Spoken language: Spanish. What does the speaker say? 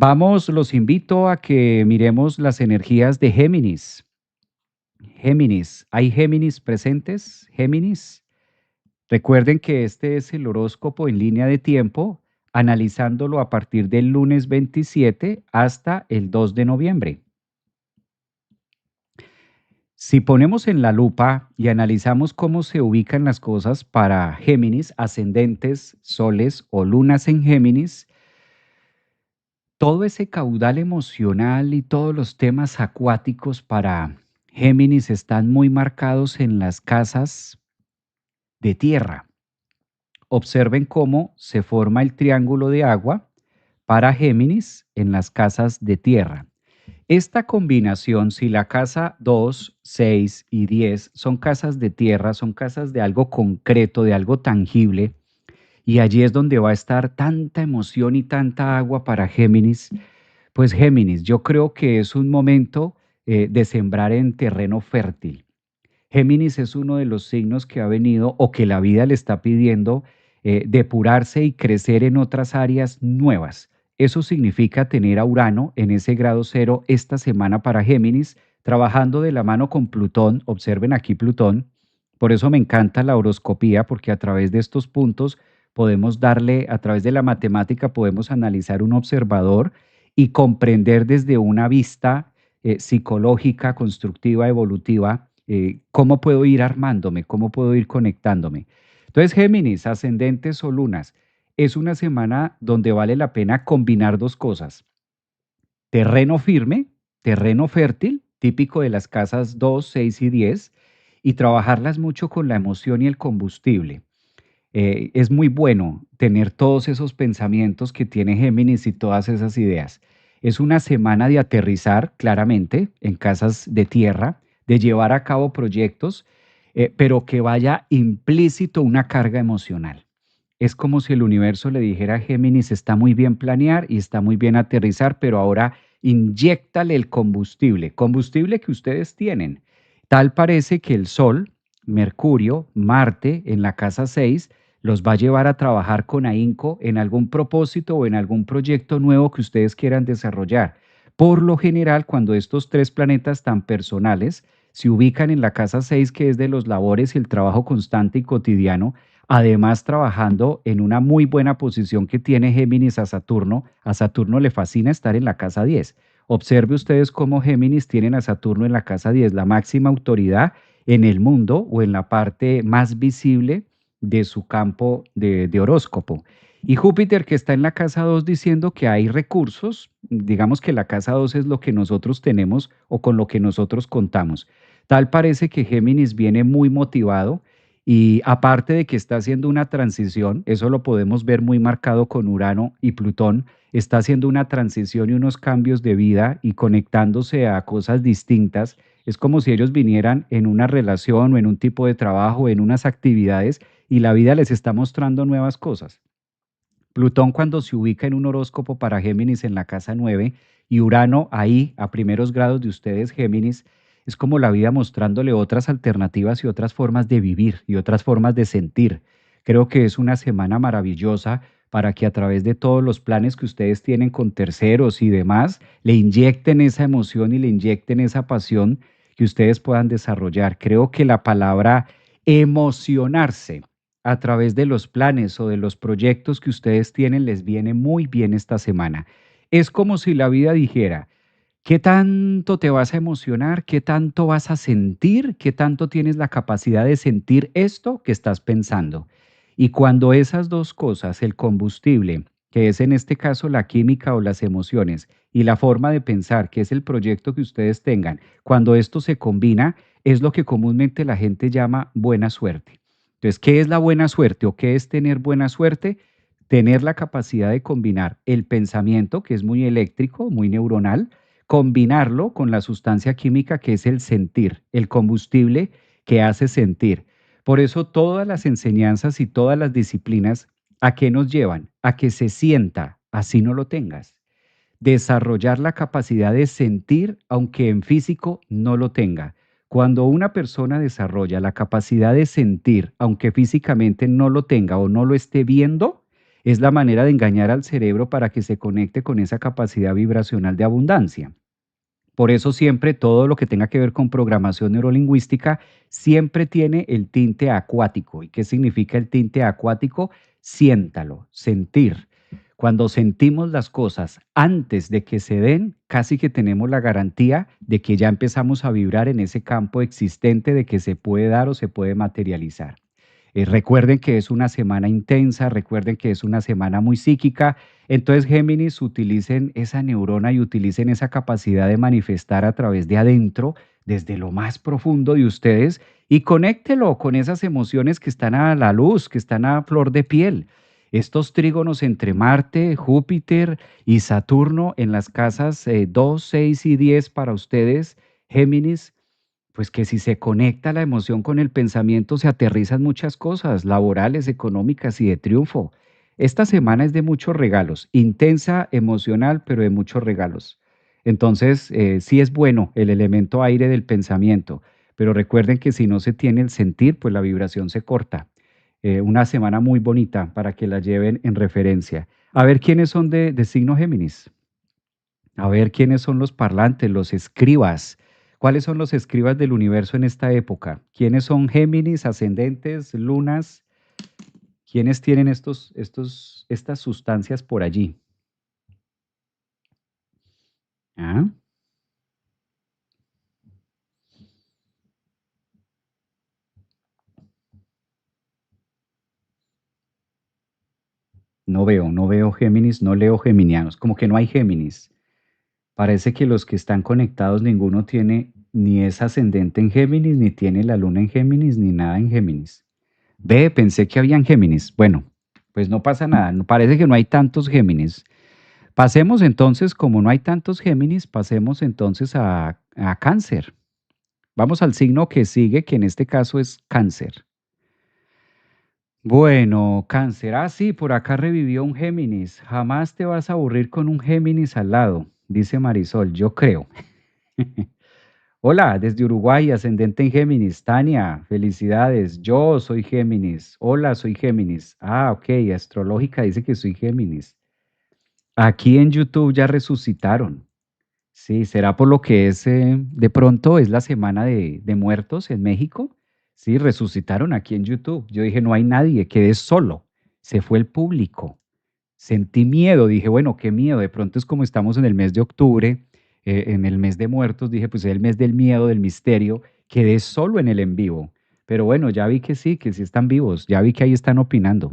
Vamos, los invito a que miremos las energías de Géminis. Géminis, ¿hay Géminis presentes? Géminis. Recuerden que este es el horóscopo en línea de tiempo, analizándolo a partir del lunes 27 hasta el 2 de noviembre. Si ponemos en la lupa y analizamos cómo se ubican las cosas para Géminis, ascendentes, soles o lunas en Géminis, todo ese caudal emocional y todos los temas acuáticos para Géminis están muy marcados en las casas de tierra. Observen cómo se forma el triángulo de agua para Géminis en las casas de tierra. Esta combinación, si la casa 2, 6 y 10 son casas de tierra, son casas de algo concreto, de algo tangible, y allí es donde va a estar tanta emoción y tanta agua para Géminis. Pues Géminis, yo creo que es un momento de sembrar en terreno fértil. Géminis es uno de los signos que ha venido o que la vida le está pidiendo depurarse y crecer en otras áreas nuevas. Eso significa tener a Urano en ese grado cero esta semana para Géminis, trabajando de la mano con Plutón. Observen aquí Plutón. Por eso me encanta la horoscopía, porque a través de estos puntos podemos darle, a través de la matemática podemos analizar un observador y comprender desde una vista psicológica, constructiva, evolutiva, cómo puedo ir armándome, cómo puedo ir conectándome. Entonces, Géminis, ascendentes o lunas, es una semana donde vale la pena combinar dos cosas: terreno firme, terreno fértil, típico de las casas 2, 6 y 10, y trabajarlas mucho con la emoción y el combustible. Es muy bueno tener todos esos pensamientos que tiene Géminis y todas esas ideas. Es una semana de aterrizar claramente en casas de tierra, de llevar a cabo proyectos, pero que vaya implícito una carga emocional. Es como si el universo le dijera a Géminis: está muy bien planear y está muy bien aterrizar, pero ahora inyéctale el combustible, combustible que ustedes tienen. Tal parece que el Sol, Mercurio, Marte en la casa 6 los va a llevar a trabajar con ahínco en algún propósito o en algún proyecto nuevo que ustedes quieran desarrollar. Por lo general, cuando estos tres planetas tan personales se ubican en la casa 6, que es de los labores y el trabajo constante y cotidiano, además trabajando en una muy buena posición que tiene Géminis a Saturno le fascina estar en la casa 10. Observe ustedes cómo Géminis tienen a Saturno en la casa 10, la máxima autoridad en el mundo o en la parte más visible de su campo de horóscopo. Y Júpiter, que está en la casa 2 diciendo que hay recursos, digamos que la casa 2 es lo que nosotros tenemos o con lo que nosotros contamos. Tal parece que Géminis viene muy motivado y aparte de que está haciendo una transición, eso lo podemos ver muy marcado con Urano y Plutón, está haciendo una transición y unos cambios de vida y conectándose a cosas distintas. Es como si ellos vinieran en una relación o en un tipo de trabajo, en unas actividades, y la vida les está mostrando nuevas cosas. Plutón, cuando se ubica en un horóscopo para Géminis en la casa 9 y Urano ahí a primeros grados de ustedes, Géminis, es como la vida mostrándole otras alternativas y otras formas de vivir y otras formas de sentir. Creo que es una semana maravillosa para que a través de todos los planes que ustedes tienen con terceros y demás, le inyecten esa emoción y le inyecten esa pasión que ustedes puedan desarrollar. Creo que la palabra emocionarse a través de los planes o de los proyectos que ustedes tienen les viene muy bien esta semana. Es como si la vida dijera: ¿qué tanto te vas a emocionar? ¿Qué tanto vas a sentir? ¿Qué tanto tienes la capacidad de sentir esto que estás pensando? Y cuando esas dos cosas, el combustible, que es en este caso la química o las emociones, y la forma de pensar, que es el proyecto que ustedes tengan, cuando esto se combina, es lo que comúnmente la gente llama buena suerte. Entonces, ¿qué es la buena suerte o qué es tener buena suerte? Tener la capacidad de combinar el pensamiento, que es muy eléctrico, muy neuronal, combinarlo con la sustancia química que es el sentir, el combustible que hace sentir. Por eso todas las enseñanzas y todas las disciplinas, ¿a qué nos llevan? A que se sienta, así no lo tengas. Desarrollar la capacidad de sentir, aunque en físico no lo tenga. Cuando una persona desarrolla la capacidad de sentir, aunque físicamente no lo tenga o no lo esté viendo, Es la manera de engañar al cerebro para que se conecte con esa capacidad vibracional de abundancia. Por eso siempre todo lo que tenga que ver con programación neurolingüística siempre tiene el tinte acuático. ¿Y qué significa el tinte acuático? Siéntalo, sentir. Cuando sentimos las cosas antes de que se den, casi que tenemos la garantía de que ya empezamos a vibrar en ese campo existente de que se puede dar o se puede materializar. Recuerden que es una semana intensa, recuerden que es una semana muy psíquica. Entonces, Géminis, utilicen esa neurona y utilicen esa capacidad de manifestar a través de adentro, desde lo más profundo de ustedes, y conéctelo con esas emociones que están a la luz, que están a flor de piel. Estos trígonos entre Marte, Júpiter y Saturno en las casas 2, 6 y 10 para ustedes, Géminis, pues que si se conecta la emoción con el pensamiento, se aterrizan muchas cosas laborales, económicas y de triunfo. Esta semana es de muchos regalos, intensa, emocional, pero de muchos regalos. Entonces, sí es bueno el elemento aire del pensamiento, pero recuerden que si no se tiene el sentir, pues la vibración se corta. Una semana muy bonita para que la lleven en referencia. A ver quiénes son de signo Géminis. A ver quiénes son los parlantes, los escribas. ¿Cuáles son los escribas del universo en esta época? ¿Quiénes son Géminis, ascendentes, lunas? ¿Quiénes tienen estas sustancias por allí? Ah, no veo Géminis, no leo geminianos, como que no hay Géminis. Parece que los que están conectados, ninguno tiene ni es ascendente en Géminis, ni tiene la luna en Géminis, ni nada en Géminis. Ve, pensé que habían Géminis. Bueno, pues no pasa nada, parece que no hay tantos Géminis. Pasemos entonces, como no hay tantos Géminis, pasemos entonces a Cáncer. Vamos al signo que sigue, que en este caso es Cáncer. Bueno, Cáncer. Ah, sí, por acá revivió un Géminis. Jamás te vas a aburrir con un Géminis al lado, dice Marisol, yo creo. Hola, desde Uruguay, ascendente en Géminis. Tania, felicidades. Yo soy Géminis. Hola, soy Géminis. Ah, ok, astrológica dice que soy Géminis. Aquí en YouTube ya resucitaron. Sí, será por lo que es, de pronto es la semana de muertos en México. Sí, resucitaron aquí en YouTube. Yo dije, no hay nadie, quedé solo. Se fue el público. Sentí miedo, dije, bueno, qué miedo. De pronto es como estamos en el mes de octubre, en el mes de muertos, dije, pues es el mes del miedo, del misterio. Quedé solo en el en vivo. Pero bueno, ya vi que sí están vivos. Ya vi que ahí están opinando.